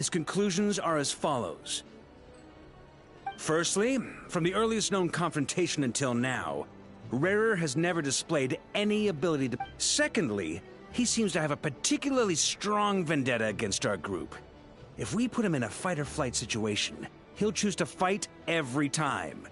His conclusions are as follows. Firstly, from the earliest known confrontation until now, Rarer has never displayed any ability to... Secondly, he seems to have a particularly strong vendetta against our group. If we put him in a fight-or-flight situation, he'll choose to fight every time.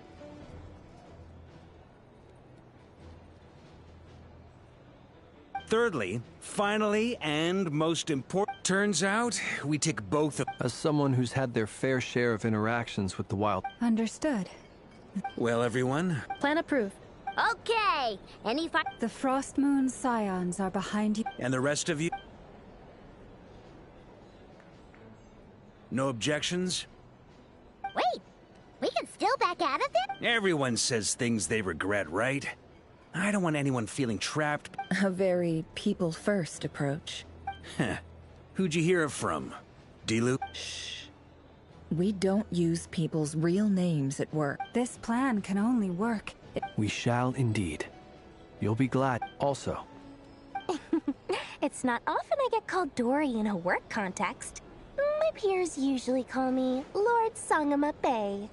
Thirdly, finally, and most important, turns out we tick both of... As someone who's had their fair share of interactions with the wild... Understood. Well, everyone? Plan approved. Okay! Any fight? The Frost Moon Scions are behind you. And the rest of you? No objections? Wait! We can still back out of this? Everyone says things they regret, right? I don't want anyone feeling trapped. A very people-first approach. Heh. Who'd you hear it from? Dilu? Shh. We don't use people's real names at work. This plan can only work. We shall indeed. You'll be glad. Also, It's not often I get called Dory in a work context. My peers usually call me Lord Sangama Bay.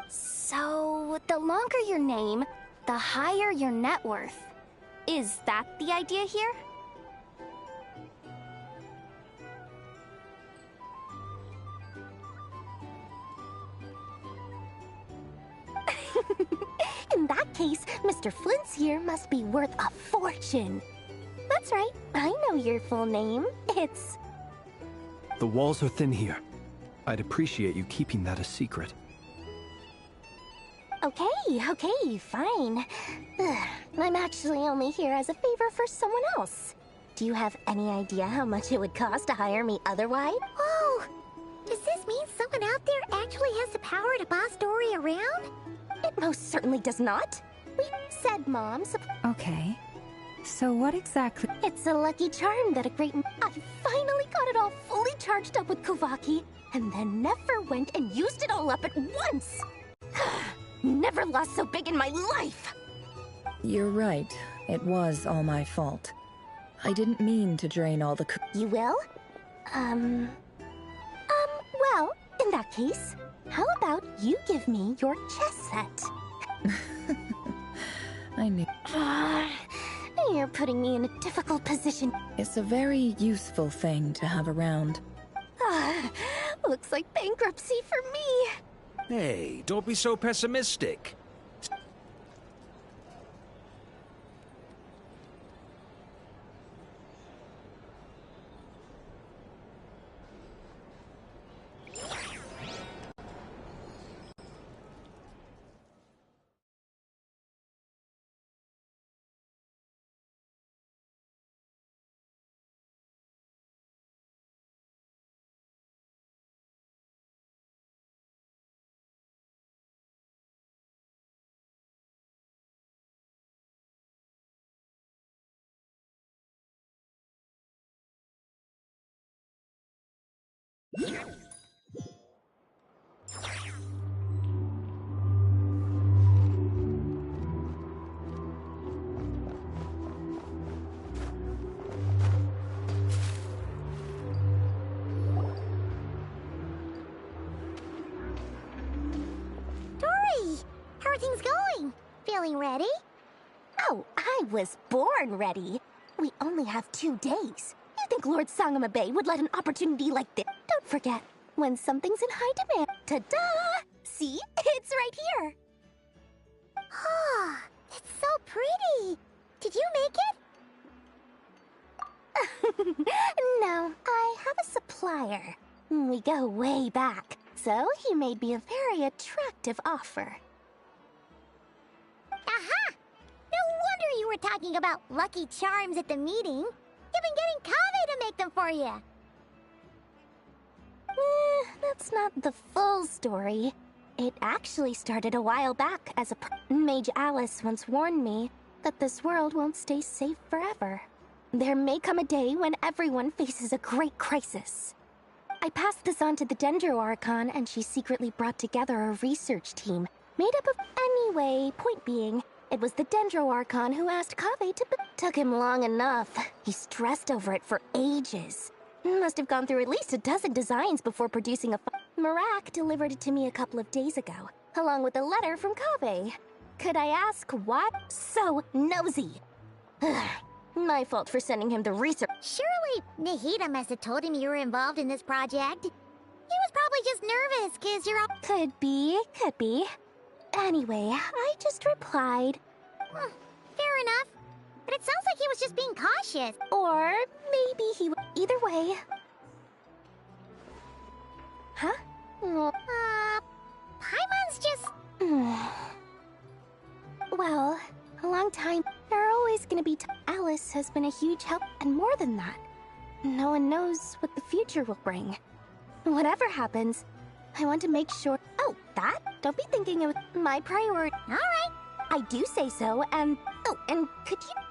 So, the longer your name, the higher your net worth. Is that the idea here? In that case, Mr. Flint's here must be worth a fortune. That's right, I know your full name. It's... the walls are thin here. I'd appreciate you keeping that a secret. Okay, fine. Ugh, I'm actually only here as a favor for someone else. Do you have any idea how much it would cost to hire me otherwise? Oh, does this mean someone out there actually has the power to boss Dory around? It most certainly does not. We said Mom. Okay. So what exactly... It's a lucky charm that a great... I finally got it all fully charged up with Kovaki, and then never went and used it all up at once. Never lost so big in my life! You're right. It was all my fault. I didn't mean to drain all the... You will? Well, in that case, how about you give me your chess set? I knew... You're putting me in a difficult position. It's a very useful thing to have around. Looks like bankruptcy for me. Hey, don't be so pessimistic. Dory, how are things going? Feeling ready? Oh, I was born ready. We only have 2 days. You think Lord Sangama Bay would let an opportunity like this? Don't forget, when something's in high demand. Ta-da! See? It's right here. Ah, it's so pretty. Did you make it? No, I have a supplier. We go way back, so he made me a very attractive offer. Aha! No wonder you were talking about lucky charms at the meeting. You've been getting Kaveh to make them for you. That's not the full story. It actually started a while back as Mage Alice once warned me that this world won't stay safe forever. There may come a day when everyone faces a great crisis. I passed this on to the Dendro Archon, and she secretly brought together a research team made up of... Anyway, point being, It was the Dendro Archon who asked Kaveh to took him long enough. He stressed over it for ages. Must have gone through at least a dozen designs before producing a Marak delivered it to me a couple of days ago, along with a letter from Kaveh. Could I ask why? So nosy. My fault for sending him the research. Surely Nahida must have told him you were involved in this project. He was probably just nervous because you're all... Could be. Anyway, I just replied. Fair enough. But it sounds like he was just being cautious. Or maybe he... Either way. Huh? Paimon's just... Well, a long time. There are always gonna be... Alice has been a huge help, and more than that. No one knows what the future will bring. Whatever happens, I want to make sure... Oh, that? Don't be thinking of my priority. All right. I do say so, and... Oh, and could you...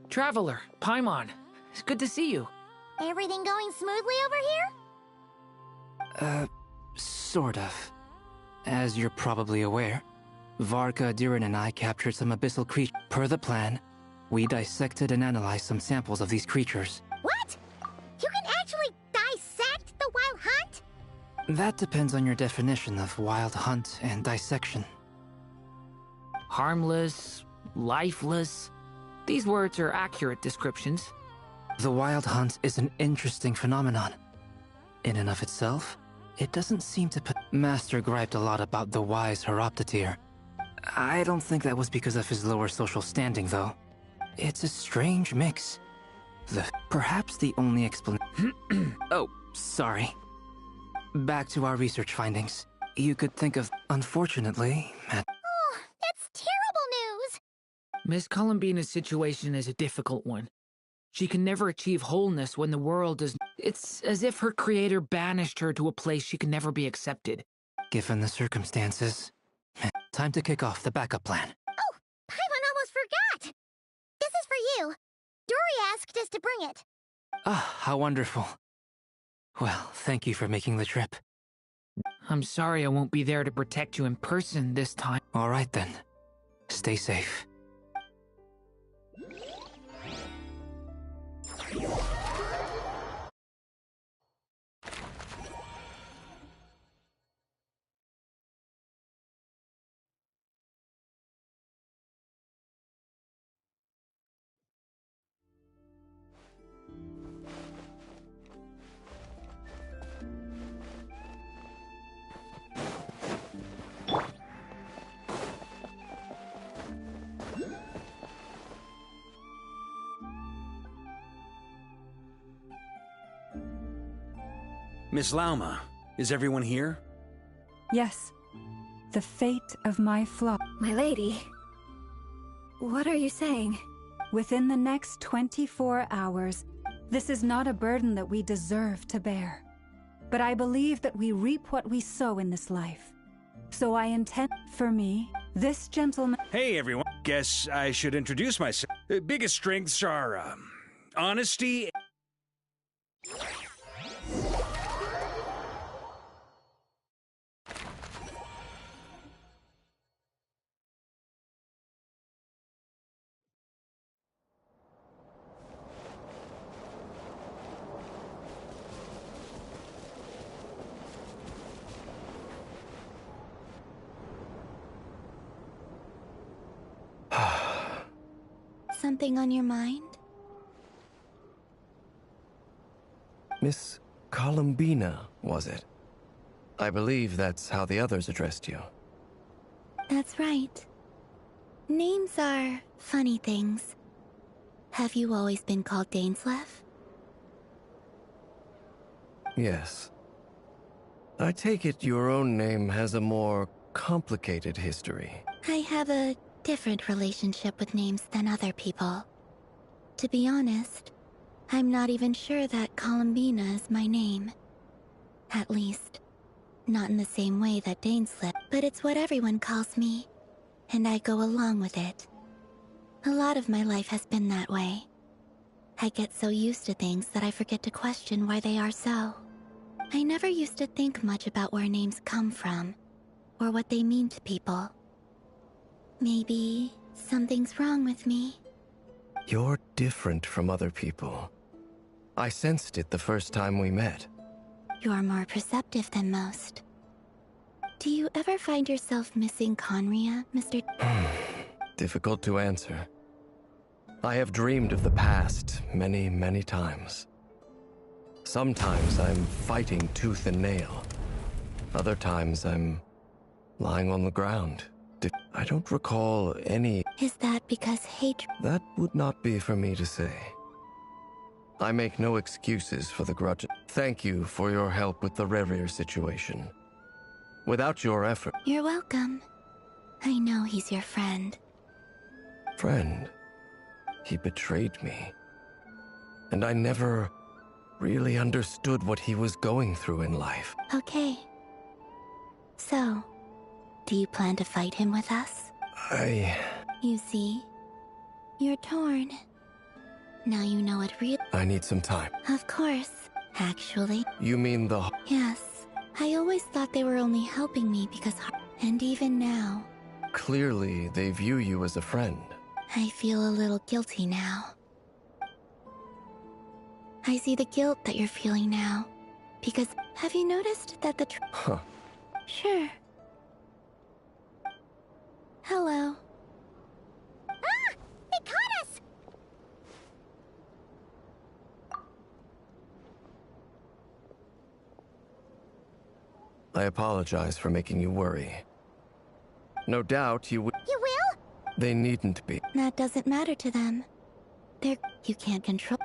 Traveler, Paimon, it's good to see you. Everything going smoothly over here? Sort of. As you're probably aware, Varka, Durin, and I captured some abyssal creatures. Per the plan, we dissected and analyzed some samples of these creatures. What? You can actually dissect the wild hunt? That depends on your definition of wild hunt and dissection. Harmless, lifeless. These words are accurate descriptions. The wild hunt is an interesting phenomenon. In and of itself, it doesn't seem to... Master griped a lot about the wise Horoptetyr. I don't think that was because of his lower social standing, though. It's a strange mix. Perhaps the only explanation... Oh, sorry. Back to our research findings. You could think of... Unfortunately, Oh, that's terrible news! Miss Columbina's situation is a difficult one. She can never achieve wholeness when the world is... It's as if her creator banished her to a place she can never be accepted. Given the circumstances... Time to kick off the backup plan. Oh, Paimon almost forgot! This is for you. Dory asked us to bring it. Ah, how wonderful. Well, thank you for making the trip. I'm sorry I won't be there to protect you in person this time. All right then. Stay safe. Miss Lauma, is everyone here? Yes. The fate of my flock. My lady, what are you saying? Within the next 24 hours, this is not a burden that we deserve to bear. But I believe that we reap what we sow in this life. So I intend, for me, this gentleman... Hey everyone, guess I should introduce myself. Biggest strengths are, honesty... Something on your mind? Miss Columbina, was it? I believe that's how the others addressed you. That's right. Names are funny things. Have you always been called Dainsleif? Yes. I take it your own name has a more complicated history. I have a different relationship with names than other people. To be honest, I'm not even sure that Columbina is my name. At least, not in the same way that Dane slipped, but it's what everyone calls me, and I go along with it. A lot of my life has been that way. I get so used to things that I forget to question why they are so. I never used to think much about where names come from, or what they mean to people. Maybe something's wrong with me. You're different from other people. I sensed it the first time we met. You're more perceptive than most. Do you ever find yourself missing Conria, Mr. Difficult to answer. I have dreamed of the past many, many times. Sometimes I'm fighting tooth and nail. Other times I'm lying on the ground. I don't recall any... Is that because hatred... That would not be for me to say. I make no excuses for the grudge. Thank you for your help with the Rerir situation. Without your effort... You're welcome. I know he's your friend. Friend? He betrayed me. And I never really understood what he was going through in life. Okay. So, do you plan to fight him with us? You see, you're torn. Now you know it really... I need some time. Of course. Actually... You mean the... Yes. I always thought they were only helping me because... And even now... Clearly, they view you as a friend. I feel a little guilty now. I see the guilt that you're feeling now. Because... Have you noticed that the... Huh. Sure. Hello. Ah! They caught us! I apologize for making you worry. No doubt you would... You will? They needn't be. That doesn't matter to them. They're... You can't control...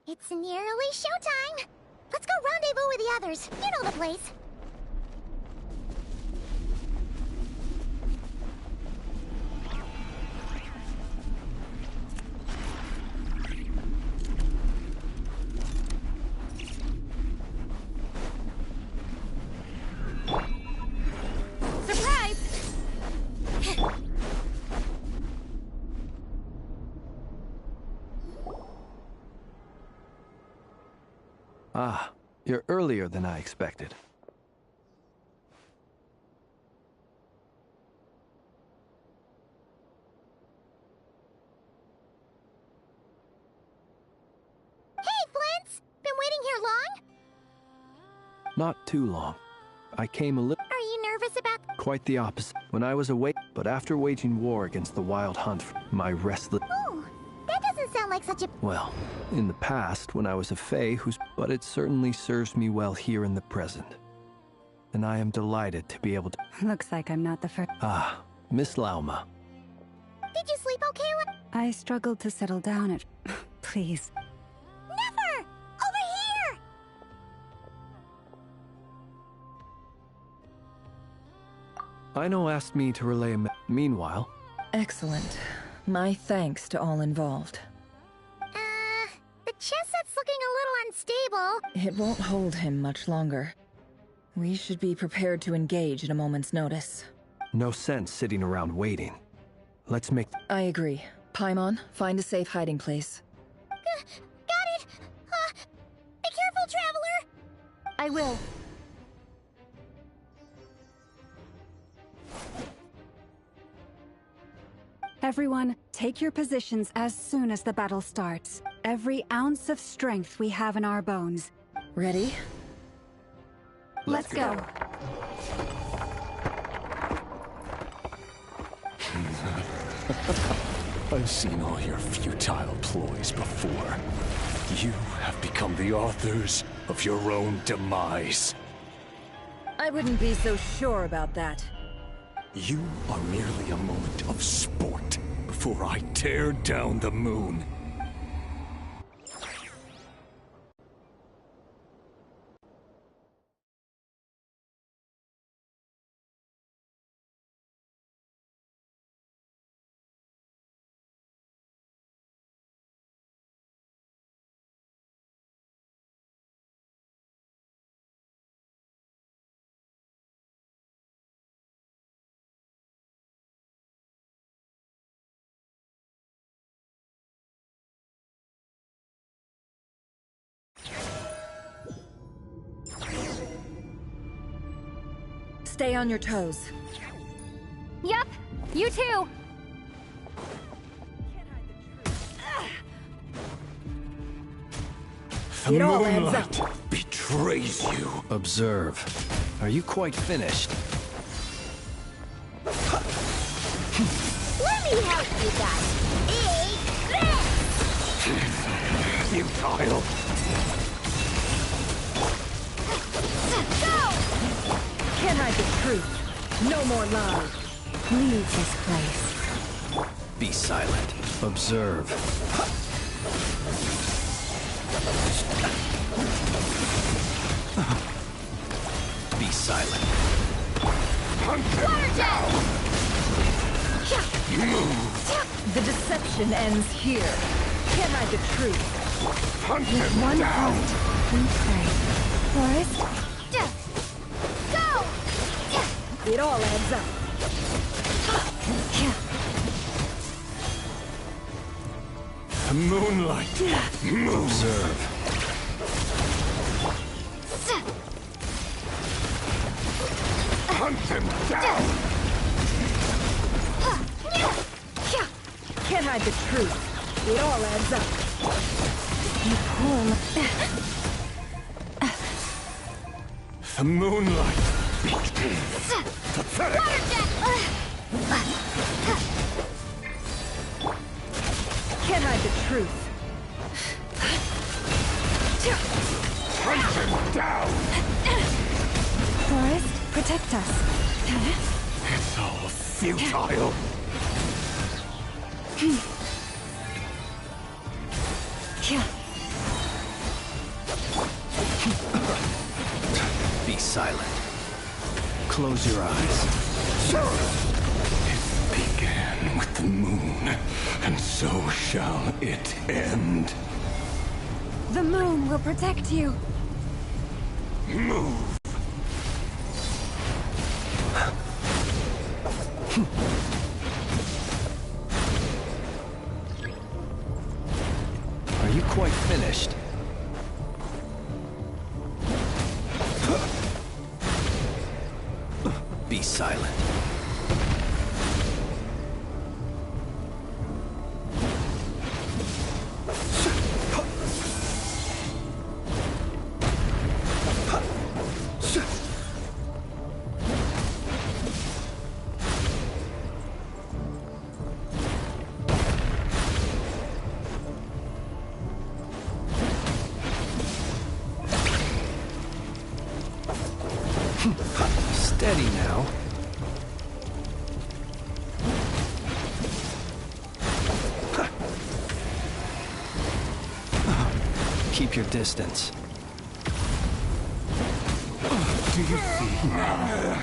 It's nearly showtime! Let's go rendezvous with the others. You know the place. Surprise! Ah, you're earlier than I expected. Hey, Flint's! Been waiting here long? Not too long. I came a little... Are you nervous about... Quite the opposite. When I was away, but after waging war against the Wild Hunt, my restless... Oh, that doesn't sound like such a... Well, in the past, when I was a Fae who's... But it certainly serves me well here in the present. And I am delighted to be able to... Looks like I'm not the first. Ah, Miss Lauma. Did you sleep okay? I struggled to settle down at... Please. Never! Over here! Aino asked me to relay a... Meanwhile... Excellent. My thanks to all involved. The chess set's looking a little unstable. It won't hold him much longer. We should be prepared to engage at a moment's notice. No sense sitting around waiting. Let's make... I agree. Paimon, find a safe hiding place. Got it! Be careful, Traveler! I will. Everyone, take your positions as soon as the battle starts. Every ounce of strength we have in our bones. Ready? Let's go. I've seen all your futile ploys before. You have become the authors of your own demise. I wouldn't be so sure about that. You are merely a moment of sport before I tear down the moon. Stay on your toes. Yup, you too. The It all adds moonlight betrays you. Observe. Are you quite finished? Let me help you guys. Eat this! Futile. Go! Can't hide the truth. No more lies. Leave this place. Be silent. Observe. Be silent. Water jet! The deception ends here. Can't hide the truth. With one heart, we pray. Forest, Go! It all adds up. The moonlight. Observe. Hunt them down. Can't hide the truth. It all adds up. The moonlight. Pathetic. Can't hide the truth. Hunt them down. Forest, protect us. It's all futile. Be silent. Close your eyes. It began with the moon, and so shall it end. The moon will protect you. Move. Are you quite finished? Be silent. Steady now. Keep your distance. Do you see now?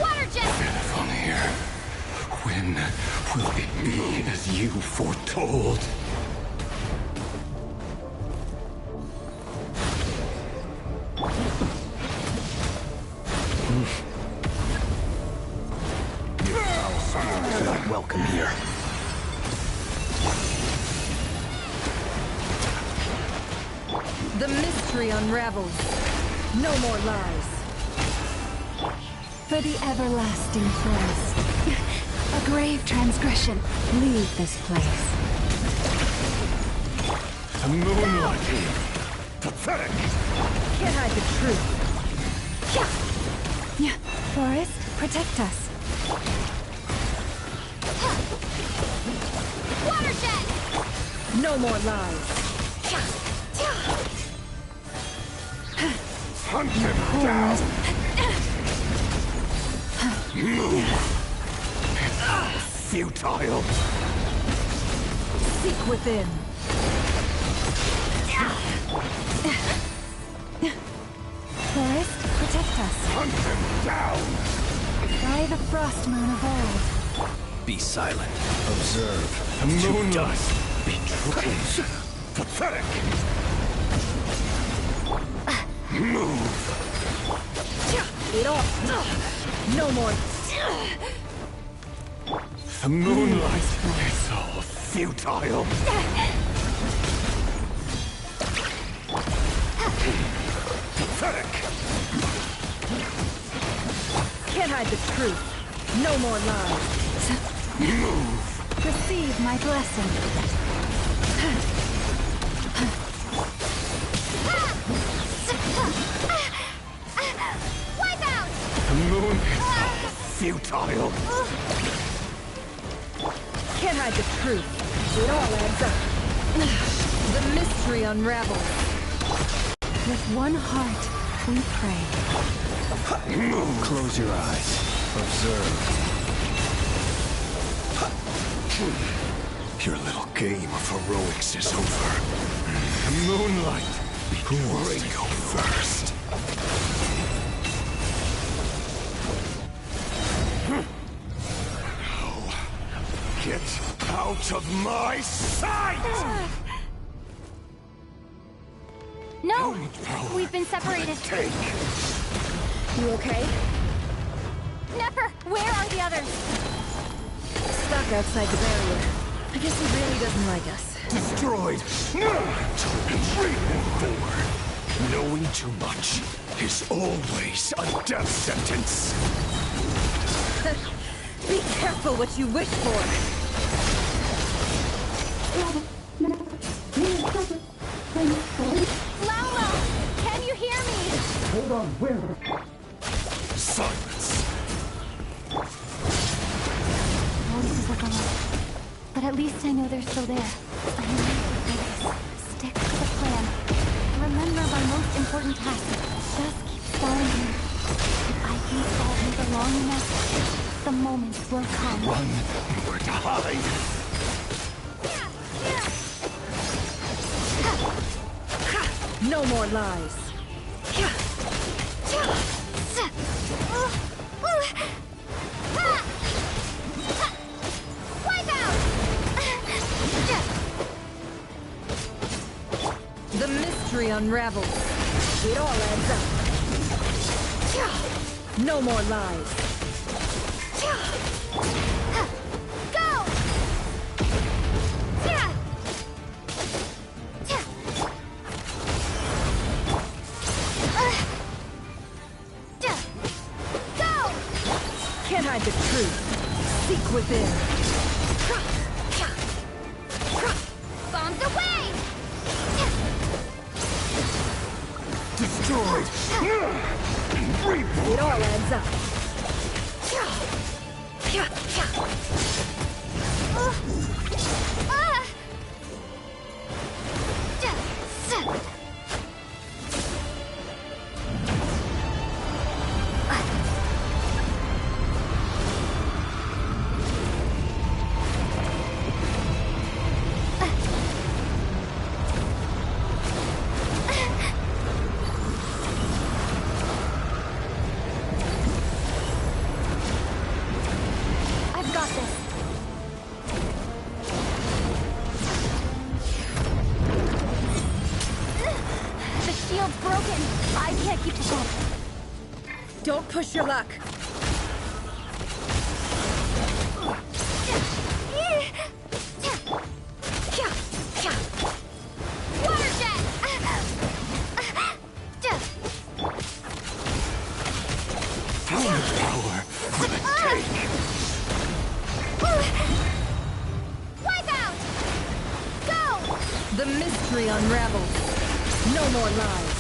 Water jet! Here. When will it be as you foretold? You're not welcome here. The mystery unravels. No more lies. For the everlasting forest. A grave transgression. Leave this place. The moonlight. Pathetic. Can't hide the truth. Forest, protect us. Water jet! No more lies. Hunt him down! Move! Futile! Seek within. Forest, protect us. Hunt him down! By the frost moon of old. Be silent. Observe. The moonlight betrays. Pathetic! Move! It all. No more. The moonlight is all futile. Pathetic! Can't hide the truth. No more lies. Move! Receive my blessing. Wipe out! The moon is all futile. Can't hide the truth. It all adds up. The mystery unravels. With one heart, we pray. Close your eyes. Observe. Your little game of heroics is over. The moonlight betrays you first. Now, get out of my sight! No! We've been separated. Take! You okay? Nefer, where are the others? Stuck outside the barrier. I guess he really doesn't like us. Destroyed! To retreat forward. Knowing too much is always a death sentence. Be careful what you wish for. Laula! Can you hear me? Silence. Voices of the light. But at least I know they're still there. I know the focus. Stick to the plan. Remember my most important task. Just keep following me. If I can follow you long enough, the moment will come. Run or die. No more lies. Wipe out! The mystery unravels. It all adds up. No more lies. Go! Go! Can't hide the truth. Seek within. Bombs away! Destroyed. It all adds up. I've got this. The shield's broken. I can't keep this up. Don't push your luck. Water jet! Power for the take. Wipe out! Go! The mystery unravels. No more lies.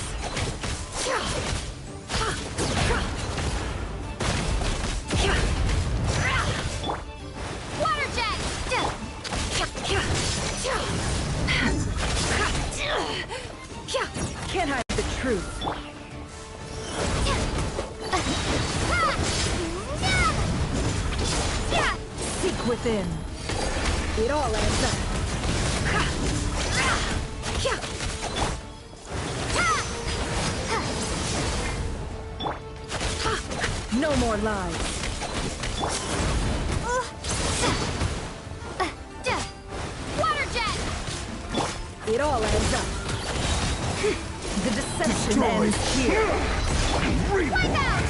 Water jet! Can't hide the truth. within. It all adds up. No more lies. Water jet! It all adds up. The deception ends here. Wipe out!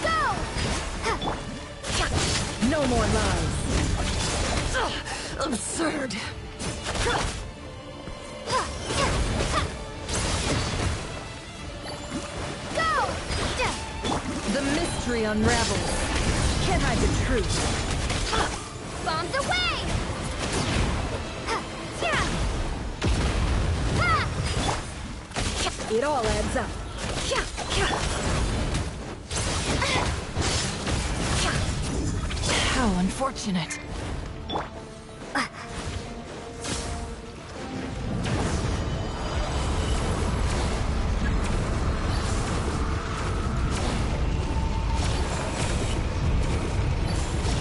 Go! No more lies. Absurd. Go! The mystery unravels. Can't hide the truth. Bombs away! It all adds up. How unfortunate.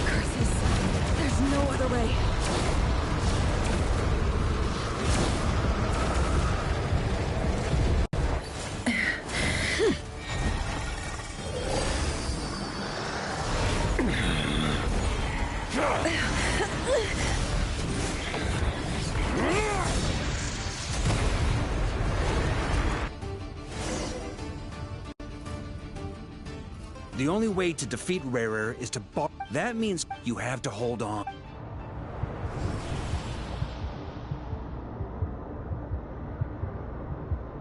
Curses. There's no other way. The only way to defeat Rarer is to bar. That means you have to hold on.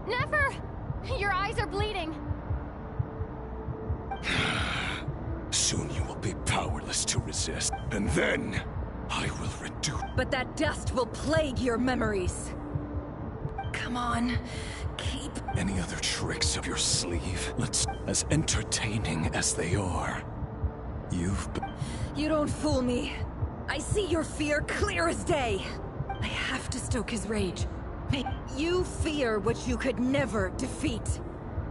Never! Your eyes are bleeding. Soon you will be powerless to resist. And then, I will reduce... But that dust will plague your memories. Come on. Keep... Any other tricks up your sleeve? As entertaining as they are. You've been... You don't fool me. I see your fear clear as day. I have to stoke his rage. You fear what you could never defeat.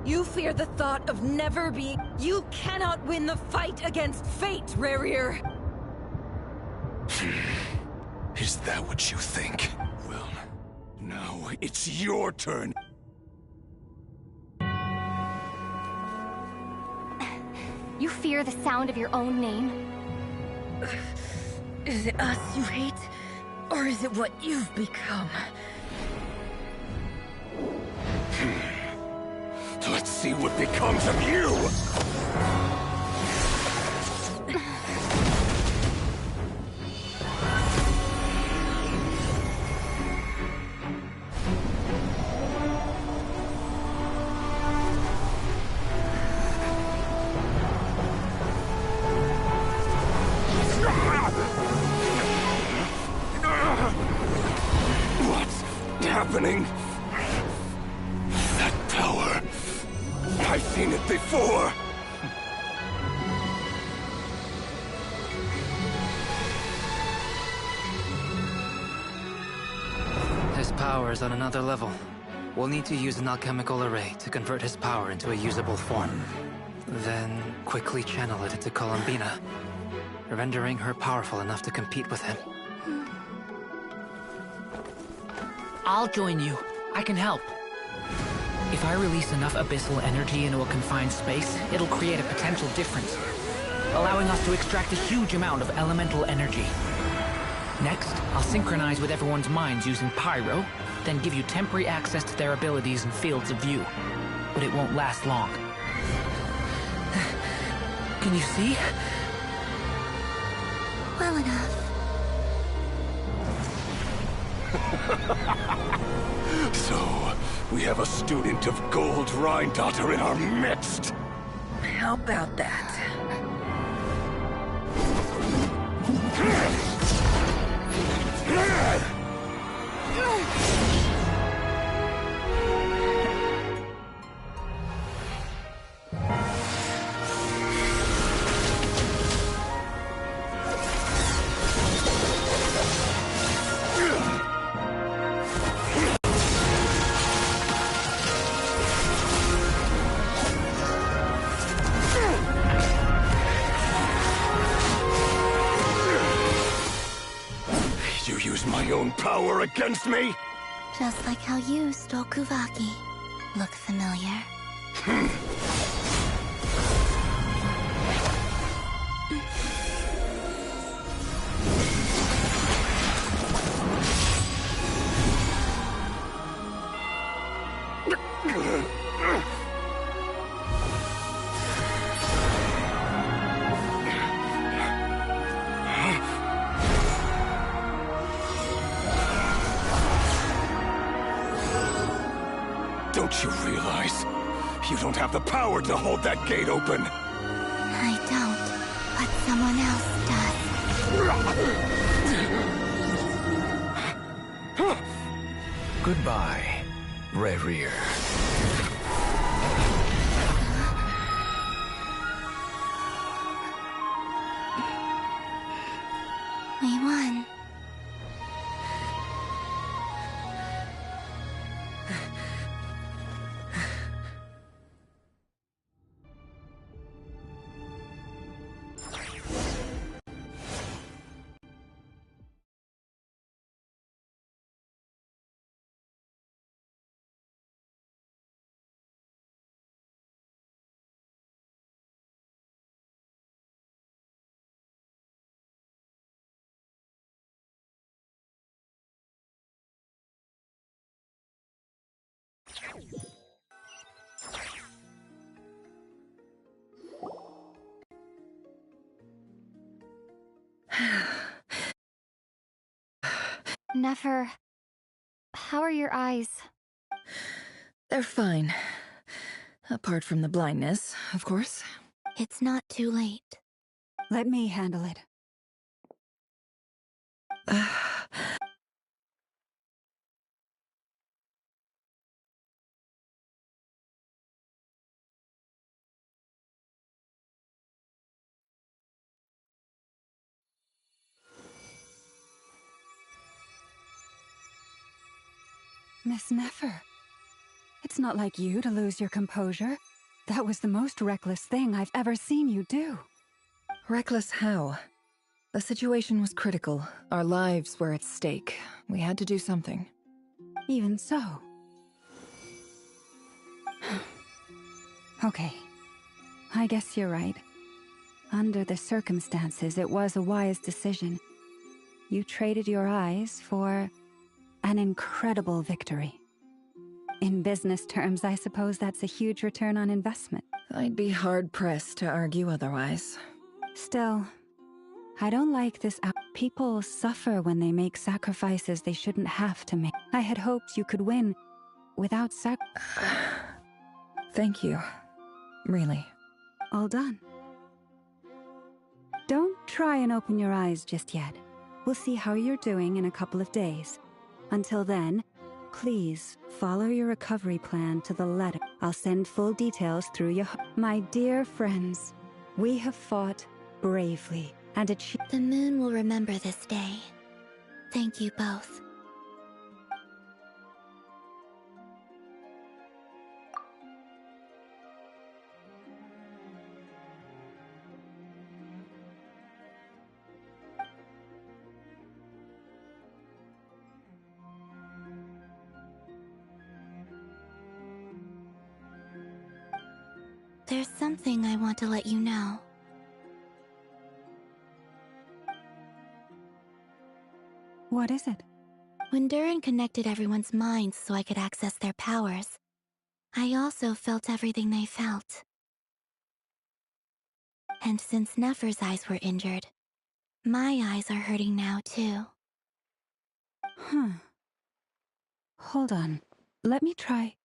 You fear the thought of never being... You cannot win the fight against fate, Rarir. Is that what you think? Well, now it's your turn. You fear the sound of your own name? Is it us you hate? Or is it what you've become? Let's see what becomes of you! What's happening? That power... I've seen it before! His power is on another level. We'll need to use an alchemical array to convert his power into a usable form. Then quickly channel it into Columbina, rendering her powerful enough to compete with him. I'll join you. I can help. If I release enough abyssal energy into a confined space, it'll create a potential difference, allowing us to extract a huge amount of elemental energy. Next, I'll synchronize with everyone's minds using Pyro, then give you temporary access to their abilities and fields of view. But it won't last long. Can you see? Well enough. So, we have a student of Gold Rhine-Daughter in our midst! How about that? my own power against me? Just like how you stole Kuvaki. Look familiar? Don't you realize? You don't have the power to hold that gate open! I don't, but someone else does. Goodbye, Rerir. We won. Nefer, how are your eyes? They're fine. Apart from the blindness, of course. It's not too late. Let me handle it. Miss Nefer, it's not like you to lose your composure. That was the most reckless thing I've ever seen you do. Reckless how? The situation was critical. Our lives were at stake. We had to do something. Even so. Okay. I guess you're right. Under the circumstances, it was a wise decision. You traded your eyes for an incredible victory. In business terms, I suppose that's a huge return on investment. I'd be hard-pressed to argue otherwise. Still, I don't like this. People suffer when they make sacrifices they shouldn't have to make. I had hoped you could win without Thank you. Really. All done. Don't try and open your eyes just yet. We'll see how you're doing in a couple of days. Until then, please follow your recovery plan to the letter. I'll send full details through your... My dear friends, we have fought bravely and achieved... The moon will remember this day. Thank you both. There's something I want to let you know. What is it? When Durin connected everyone's minds so I could access their powers, I also felt everything they felt. And since Nefer's eyes were injured, my eyes are hurting now too. Hold on. Let me try.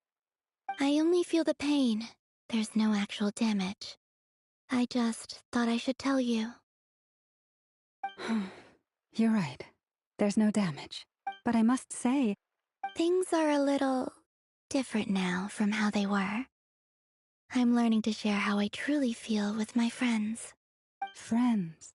I only feel the pain. There's no actual damage. I just thought I should tell you. You're right. There's no damage. But I must say... Things are a little different now from how they were. I'm learning to share how I truly feel with my friends. Friends?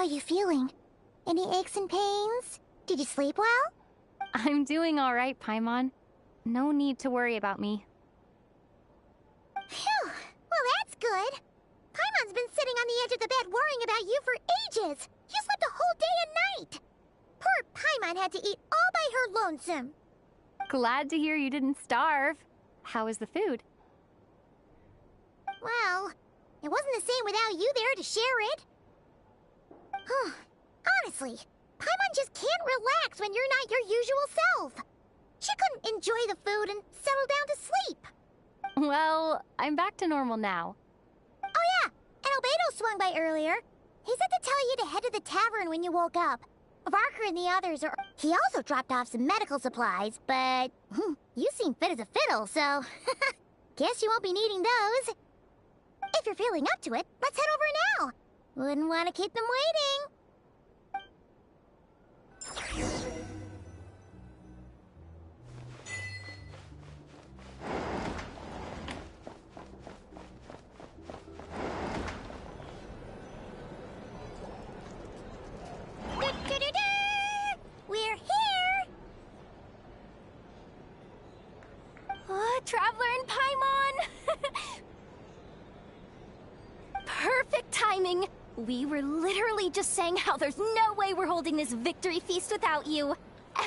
How you feeling? Any aches and pains? Did you sleep well? I'm doing all right, Paimon. No need to worry about me. Phew! Well, that's good. Paimon's been sitting on the edge of the bed worrying about you for ages. You slept a whole day and night. Poor Paimon had to eat all by her lonesome. Glad to hear you didn't starve. How was the food? Well, it wasn't the same without you there to share it. Honestly, Paimon just can't relax when you're not your usual self. She couldn't enjoy the food and settle down to sleep. Well, I'm back to normal now. Oh yeah, and Albedo swung by earlier. He said to tell you to head to the tavern when you woke up. Barker and the others are... He also dropped off some medical supplies, but... you seem fit as a fiddle, so... Guess you won't be needing those. If you're feeling up to it, let's head over now. Wouldn't want to keep them waiting. We're here! Traveler and Paimon! Perfect timing! We were literally just saying how there's no way we're holding this victory feast without you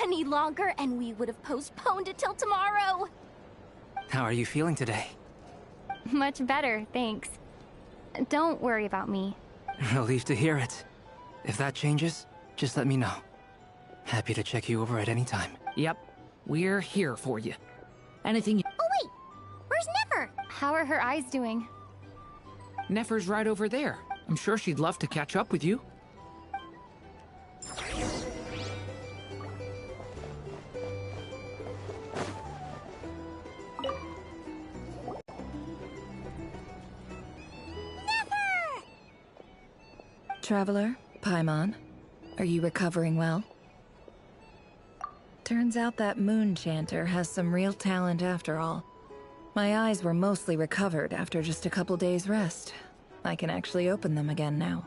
any longer, and we would have postponed it till tomorrow. How are you feeling today? Much better, thanks. Don't worry about me. Relieved to hear it. If that changes, just let me know. Happy to check you over at any time. Yep, we're here for you. Anything. Oh wait! Where's Nefer? How are her eyes doing? Nefer's right over there. I'm sure she'd love to catch up with you. Traveler, Paimon, are you recovering well? Turns out that moon chanter has some real talent after all. My eyes were mostly recovered after just a couple days' rest. I can actually open them again now.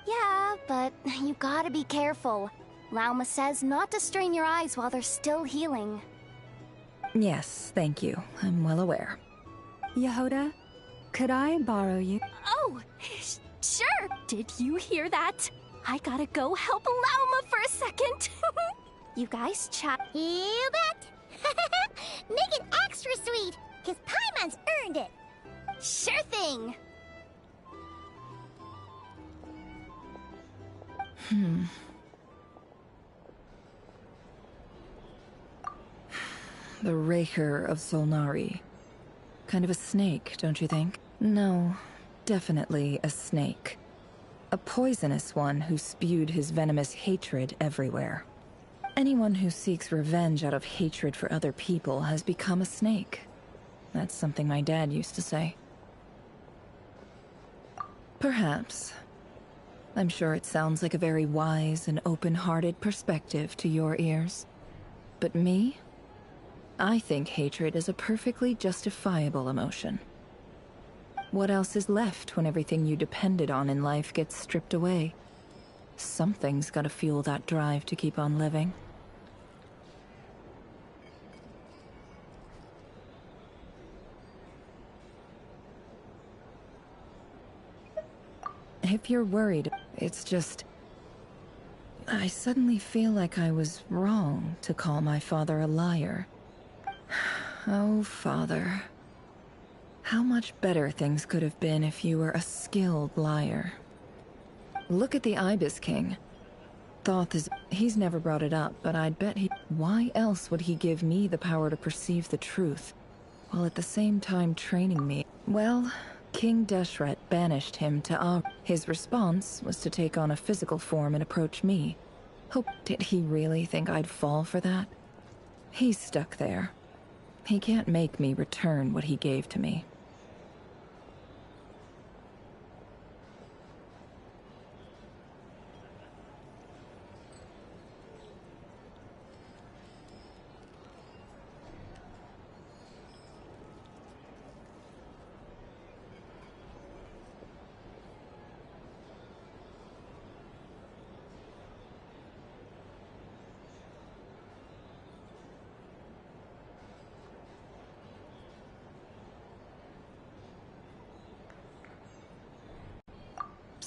Yeah, but you gotta be careful. Lauma says not to strain your eyes while they're still healing. Yes, thank you. I'm well aware. Yehoda, could I borrow you? Oh, sure. Did you hear that? I gotta go help Lauma for a second. You guys chat. You bet! Make it extra sweet, because Paimon's earned it. Sure thing. The Raker of Solnari. Kind of a snake, don't you think? No, definitely a snake. A poisonous one who spewed his venomous hatred everywhere. Anyone who seeks revenge out of hatred for other people has become a snake. That's something my dad used to say. Perhaps. I'm sure it sounds like a very wise and open-hearted perspective to your ears. But me? I think hatred is a perfectly justifiable emotion. What else is left when everything you depended on in life gets stripped away? Something's gotta fuel that drive to keep on living. If you're worried, it's just... I suddenly feel like I was wrong to call my father a liar. Oh, Father. How much better things could have been if you were a skilled liar. Look at the Ibis King. Thoth is... He's never brought it up, but I'd bet he... Why else would he give me the power to perceive the truth, while at the same time training me? Well, King Deshret banished him to Ar. His response was to take on a physical form and approach me. Did he really think I'd fall for that? He's stuck there. He can't make me return what he gave to me.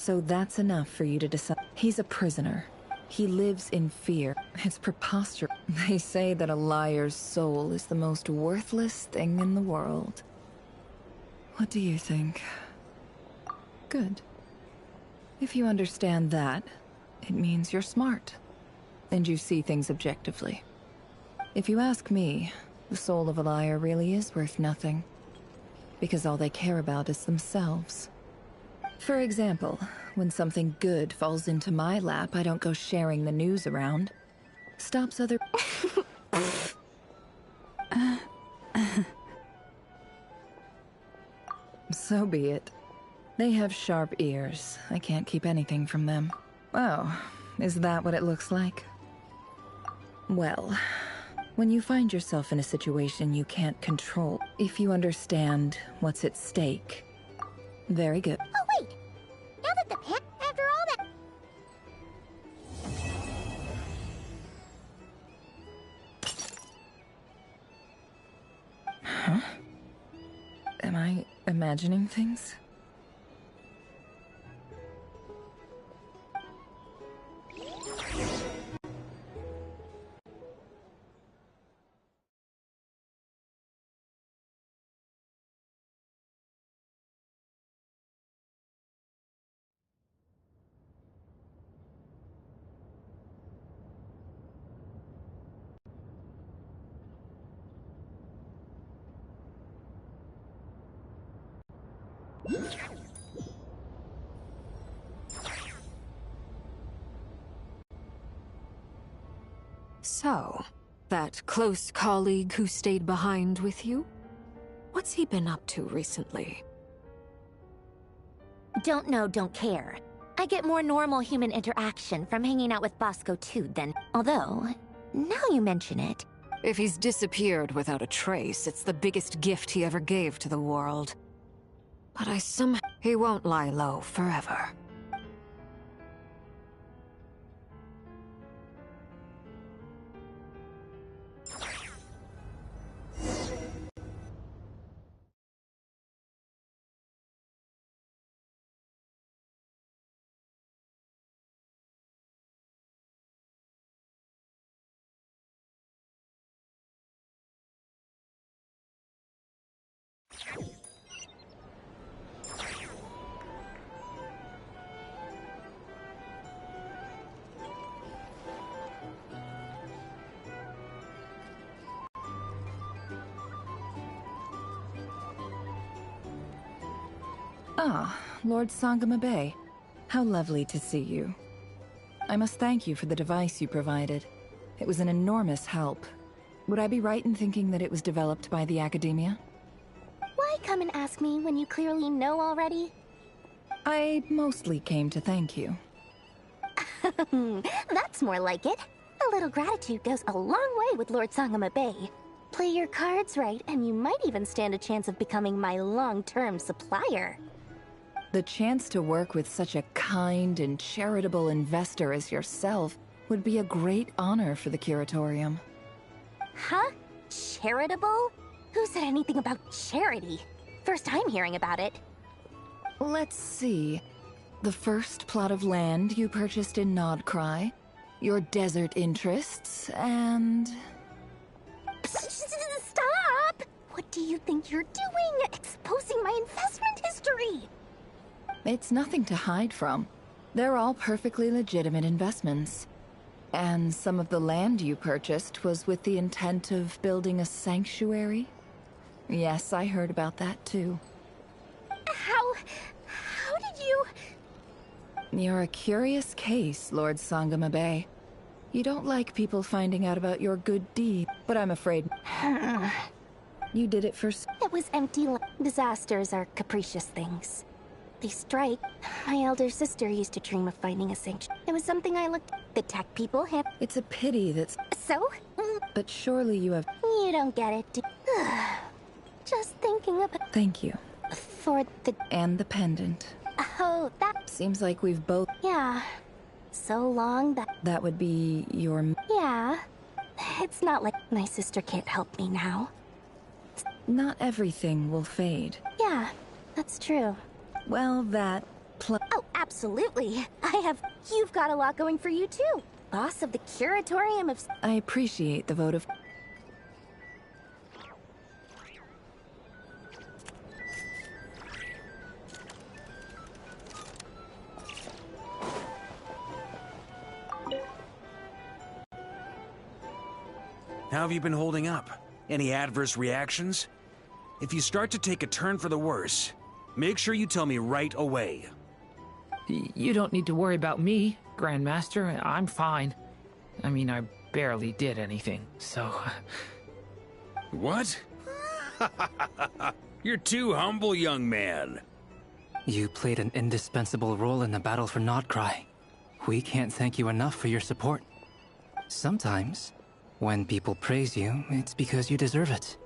So that's enough for you to decide. He's a prisoner. He lives in fear. It's preposterous. They say that a liar's soul is the most worthless thing in the world. What do you think? Good. If you understand that, it means you're smart. And you see things objectively. If you ask me, the soul of a liar really is worth nothing. Because all they care about is themselves. For example, when something good falls into my lap, I don't go sharing the news around. Stops other... So be it. They have sharp ears. I can't keep anything from them. Oh, is that what it looks like? Well, when you find yourself in a situation you can't control, if you understand what's at stake, very good. Oh, wait! Now that the pit, after all that... Huh? Am I imagining things? So, that close colleague who stayed behind with you? What's he been up to recently? Don't know, don't care. I get more normal human interaction from hanging out with Bosco too than... Although, now you mention it... If he's disappeared without a trace, it's the biggest gift he ever gave to the world. But he won't lie low forever. Ah, Lord Sangama Bay. How lovely to see you. I must thank you for the device you provided. It was an enormous help. Would I be right in thinking that it was developed by the Academia? Why come and ask me when you clearly know already? I mostly came to thank you. That's more like it. A little gratitude goes a long way with Lord Sangama Bay. Play your cards right, and you might even stand a chance of becoming my long-term supplier. The chance to work with such a kind and charitable investor as yourself would be a great honor for the Curatorium. Huh? Charitable? Who said anything about charity? First time hearing about it. Let's see. The first plot of land you purchased in Nodcry, your desert interests, and... Stop! What do you think you're doing? Exposing my investment history! It's nothing to hide from. They're all perfectly legitimate investments. And some of the land you purchased was with the intent of building a sanctuary? Yes, I heard about that too. How did you... You're a curious case, Lord Sangama Bay. You don't like people finding out about your good deed, but I'm afraid... You did it for... It was empty. Disasters are capricious things. They strike. My elder sister used to dream of finding a sanctuary. It was something I looked... The tech people have... It's a pity that's... So? But surely you have... You don't get it, do... Just thinking about... Thank you. For the... And the pendant. Oh, that... Seems like we've both... Yeah. So long that... That would be your... Yeah. It's not like my sister can't help me now. Not everything will fade. Yeah, that's true. Well, that... Oh, absolutely. absolutely. You've got a lot going for you too. Boss of the Curatorium of... I appreciate the vote of... How have you been holding up? Any adverse reactions? If you start to take a turn for the worse, make sure you tell me right away. You don't need to worry about me, Grandmaster. I'm fine. I mean, I barely did anything, so... What? You're too humble, young man. You played an indispensable role in the battle for Nodcry. We can't thank you enough for your support. Sometimes, when people praise you, it's because you deserve it.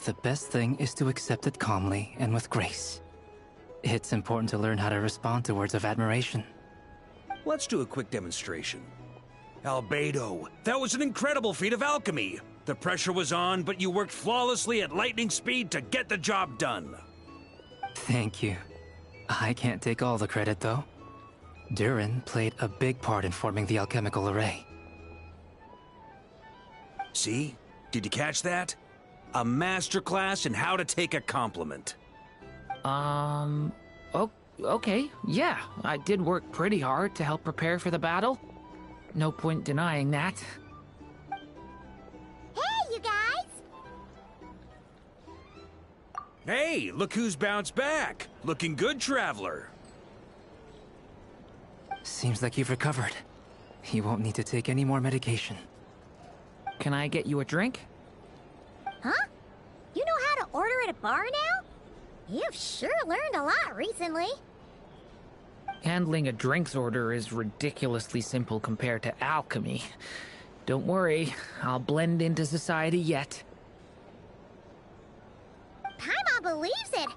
The best thing is to accept it calmly and with grace. It's important to learn how to respond to words of admiration. Let's do a quick demonstration. Albedo, that was an incredible feat of alchemy. The pressure was on, but you worked flawlessly at lightning speed to get the job done. Thank you. I can't take all the credit, though. Durin played a big part in forming the alchemical array. See? Did you catch that? A masterclass in how to take a compliment. Okay, yeah. I did work pretty hard to help prepare for the battle. No point denying that. Hey, you guys! Hey, look who's bounced back. Looking good, Traveler. Seems like you've recovered. You won't need to take any more medication. Can I get you a drink? Huh? You know how to order at a bar now? You've sure learned a lot recently. Handling a drinks order is ridiculously simple compared to alchemy. Don't worry, I'll blend into society yet. Paimon believes it.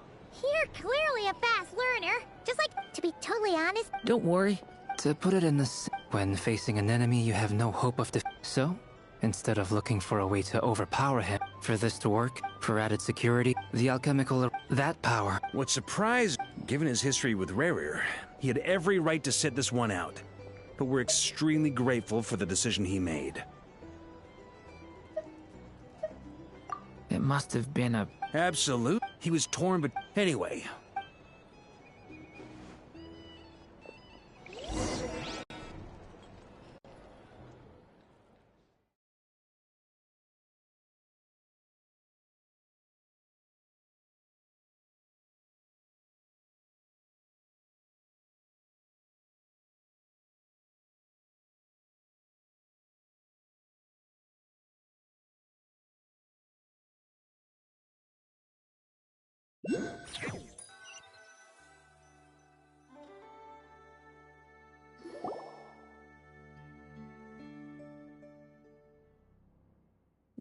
You're clearly a fast learner. Just like, to be totally honest... Don't worry. To put it in when facing an enemy you have no hope of So, instead of looking for a way to overpower him, for this to work, for added security, the alchemical... that power... What's surprising, given his history with Rarir, he had every right to sit this one out. But we're extremely grateful for the decision he made. It must have been a... Absolute. He was torn, but... Anyway.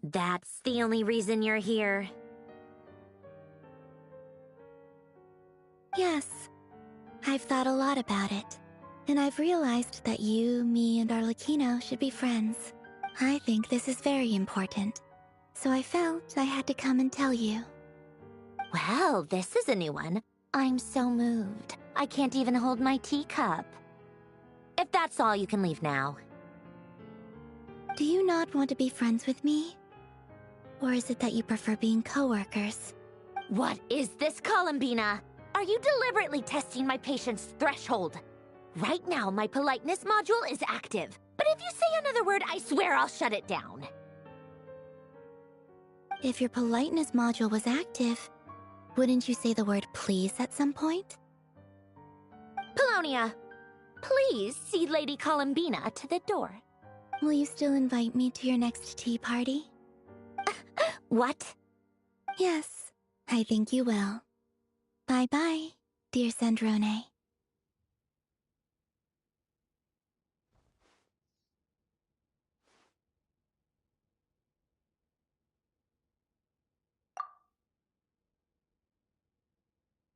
That's the only reason you're here. Yes. I've thought a lot about it. And I've realized that you, me, and Arlecchino should be friends. I think this is very important. So I felt I had to come and tell you. Well, this is a new one. I'm so moved. I can't even hold my teacup. If that's all, you can leave now. Do you not want to be friends with me? Or is it that you prefer being co-workers? What is this, Columbina? Are you deliberately testing my patience threshold? Right now, my politeness module is active. But if you say another word, I swear I'll shut it down. If your politeness module was active, wouldn't you say the word please at some point? Paulownia, please see Lady Columbina to the door. Will you still invite me to your next tea party? What? Yes, I think you will. Bye-bye, dear Sandrone.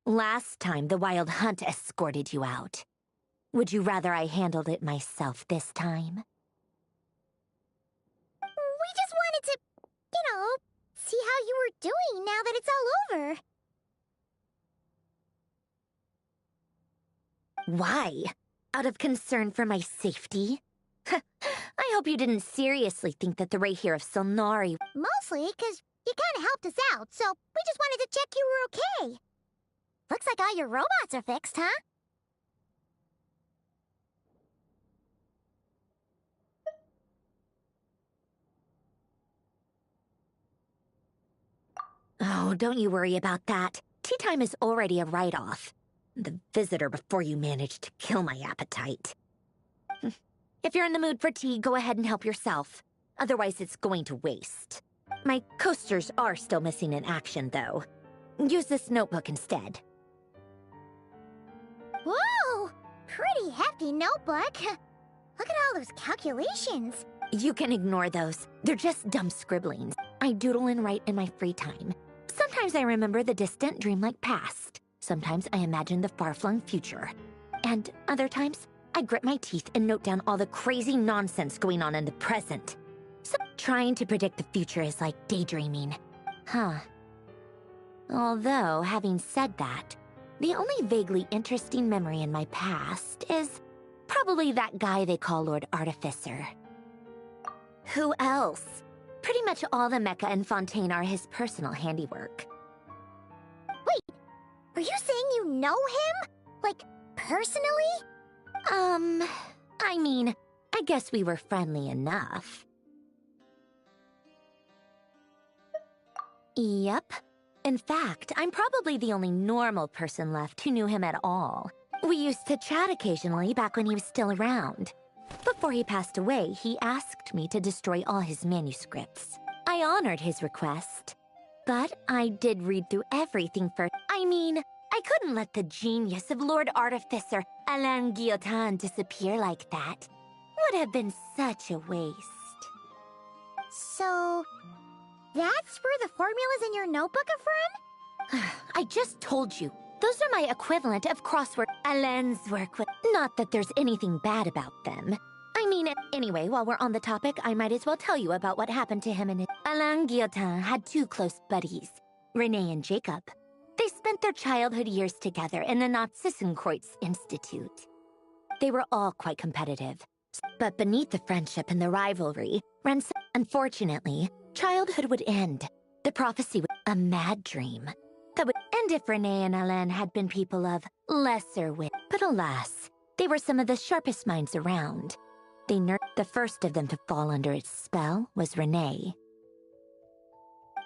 Last time, the Wild Hunt escorted you out. Would you rather I handled it myself this time? We just wanted to, see how you were doing now that it's all over. Why? Out of concern for my safety? I hope you didn't seriously think that the Ray here of Solnari... Mostly because you kind of helped us out, so we just wanted to check you were okay. Looks like all your robots are fixed, huh? Oh, don't you worry about that. Tea time is already a write-off. The visitor before you managed to kill my appetite. If you're in the mood for tea, go ahead and help yourself. Otherwise, it's going to waste. My coasters are still missing in action, though. Use this notebook instead. Whoa! Pretty hefty notebook. Look at all those calculations. You can ignore those. They're just dumb scribblings. I doodle and write in my free time. Sometimes I remember the distant dreamlike past. Sometimes I imagine the far-flung future. And other times, I grit my teeth and note down all the crazy nonsense going on in the present. So trying to predict the future is like daydreaming. Huh. Although, having said that, the only vaguely interesting memory in my past is probably that guy they call Lord Artificer. Who else? Pretty much all the mecha and Fontaine are his personal handiwork. Wait, are you saying you know him? Like, personally? I mean, I guess we were friendly enough. Yep. In fact, I'm probably the only normal person left who knew him at all. We used to chat occasionally back when he was still around. Before he passed away, he asked me to destroy all his manuscripts. I honored his request. But I did read through everything first. I mean, I couldn't let the genius of Lord Artificer Alain Guillotin disappear like that. Would have been such a waste. So, that's where the formulas in your notebook are from? I just told you. Those are my equivalent of crossword Alain's work with. Not that there's anything bad about them. I mean, anyway, while we're on the topic, I might as well tell you about what happened to him and his... Alain Guillotin had two close buddies, Renee and Jacob. They spent their childhood years together in the Narzissenkreuz Institute. They were all quite competitive. But beneath the friendship and the rivalry, unfortunately, childhood would end. The prophecy was a mad dream. That would end if Renee and Alain had been people of lesser wit. But alas, they were some of the sharpest minds around. The first of them to fall under its spell was Renee.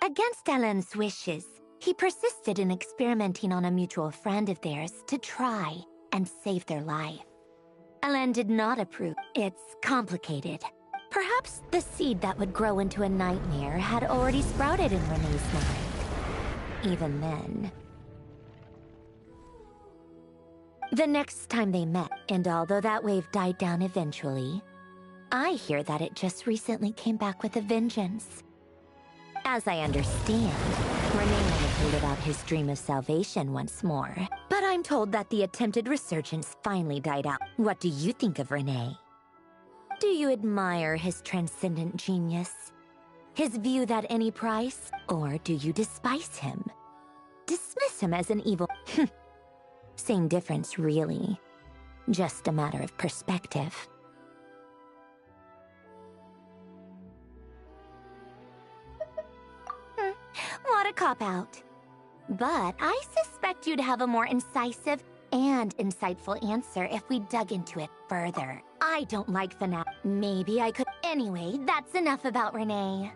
Against Alain's wishes, he persisted in experimenting on a mutual friend of theirs to try and save their life. Alain did not approve. It's complicated. Perhaps the seed that would grow into a nightmare had already sprouted in Renee's mind. Even then. The next time they met, and although that wave died down eventually, I hear that it just recently came back with a vengeance. As I understand, Renee wanted to live out his dream of salvation once more. But I'm told that the attempted resurgence finally died out. What do you think of Renee? Do you admire his transcendent genius? His view at any price? Or do you despise him? Dismiss him as an evil... Same difference, really. Just a matter of perspective. What a cop-out. But I suspect you'd have a more incisive and insightful answer if we dug into it further. I don't like FNAF. Maybe I could... Anyway, that's enough about Renee.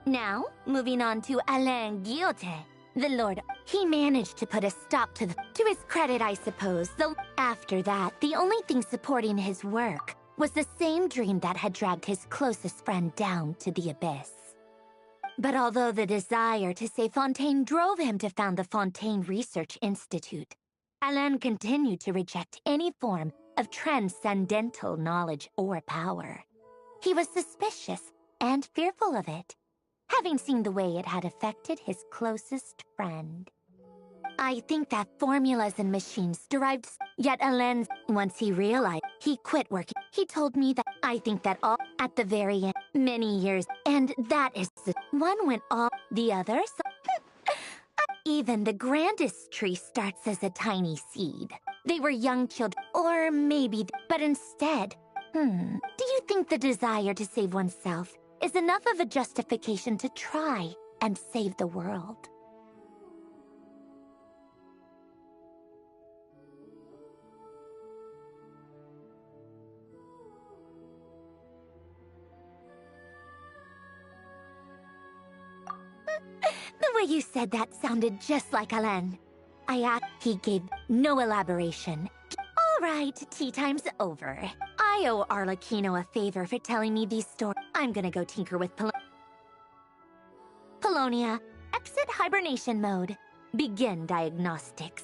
Now, moving on to Alain Guillotin, the Lord. He managed to put a stop to his credit, I suppose. After that, the only thing supporting his work was the same dream that had dragged his closest friend down to the abyss. But although the desire to save Fontaine drove him to found the Fontaine Research Institute, Alain continued to reject any form of transcendental knowledge or power. He was suspicious and fearful of it, having seen the way it had affected his closest friend. I think that formulas and machines derived... Yet Alain, once he realized, he quit working. He told me that I think that all at the very end, many years, and that is the one went all the others. Even the grandest tree starts as a tiny seed. They were young children, or maybe, but instead, do you think the desire to save oneself is enough of a justification to try and save the world? The way you said that sounded just like Alain. I asked, he gave no elaboration. All right, tea time's over. I owe Arlecchino a favor for telling me these stories. I'm gonna go tinker with Polonia. Exit hibernation mode. Begin diagnostics.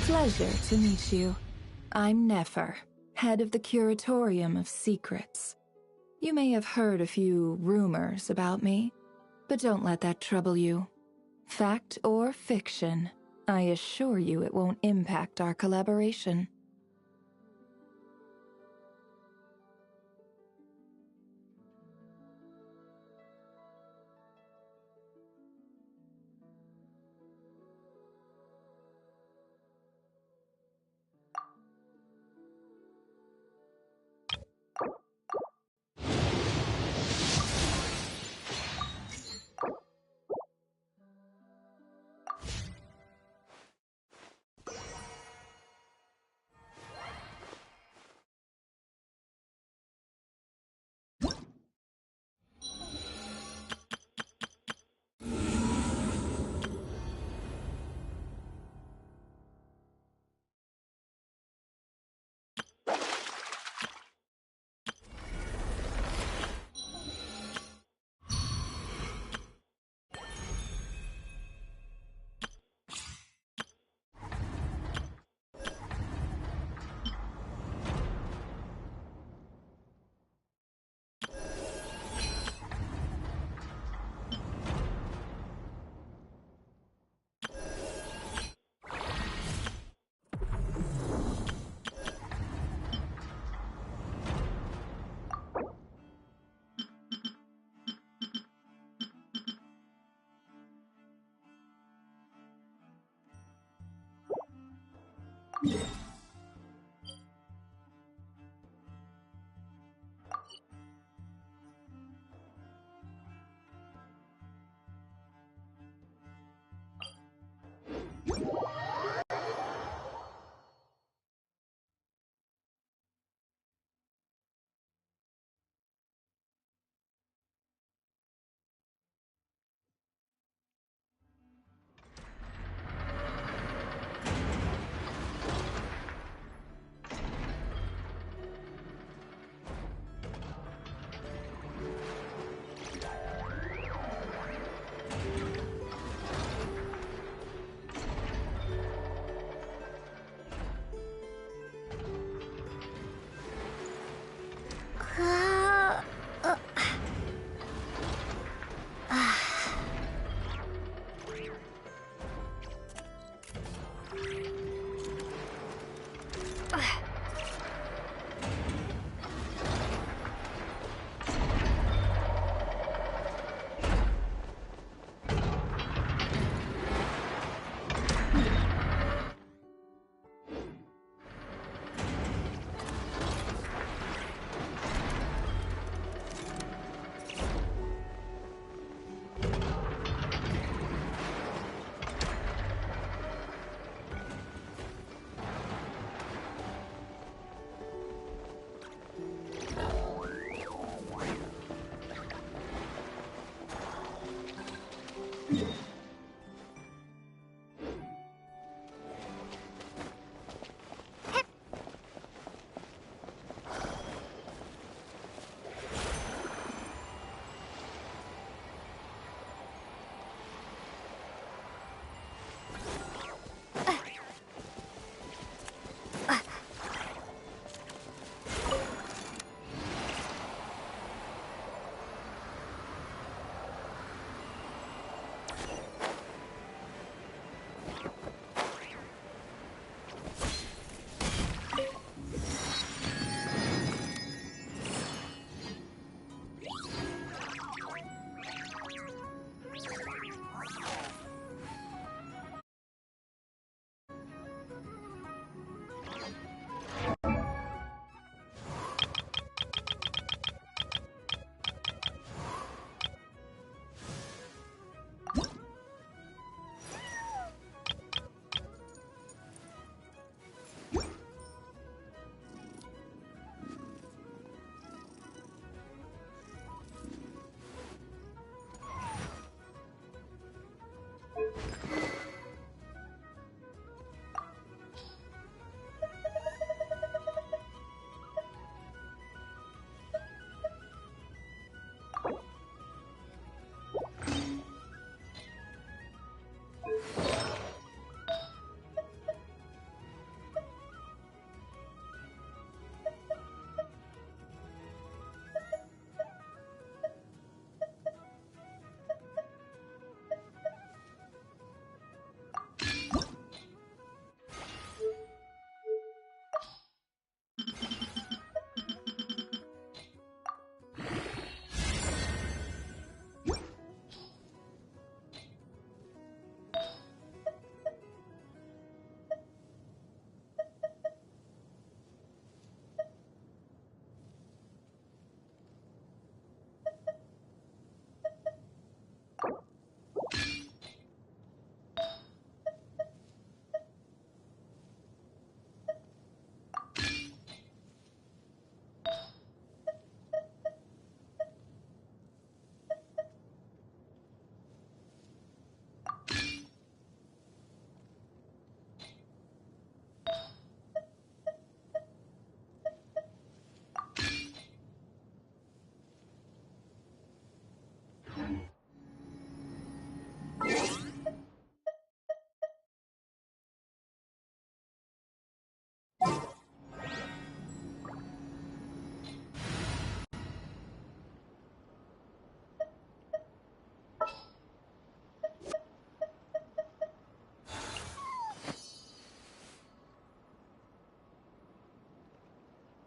Pleasure to meet you. I'm Nefer, head of the Curatorium of Secrets. You may have heard a few rumors about me, but don't let that trouble you. Fact or fiction, I assure you it won't impact our collaboration.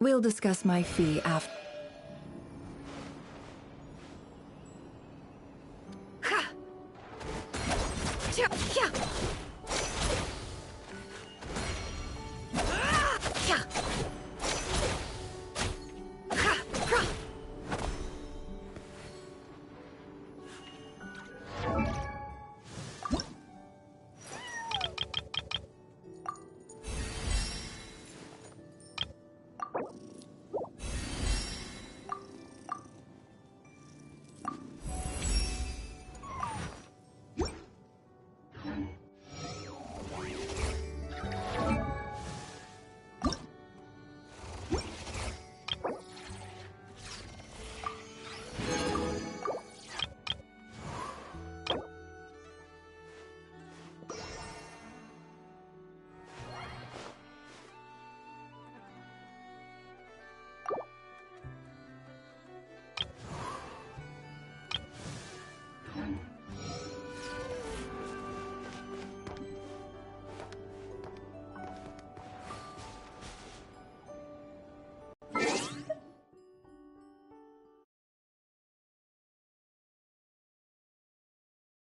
We'll discuss my fee after. Yeah.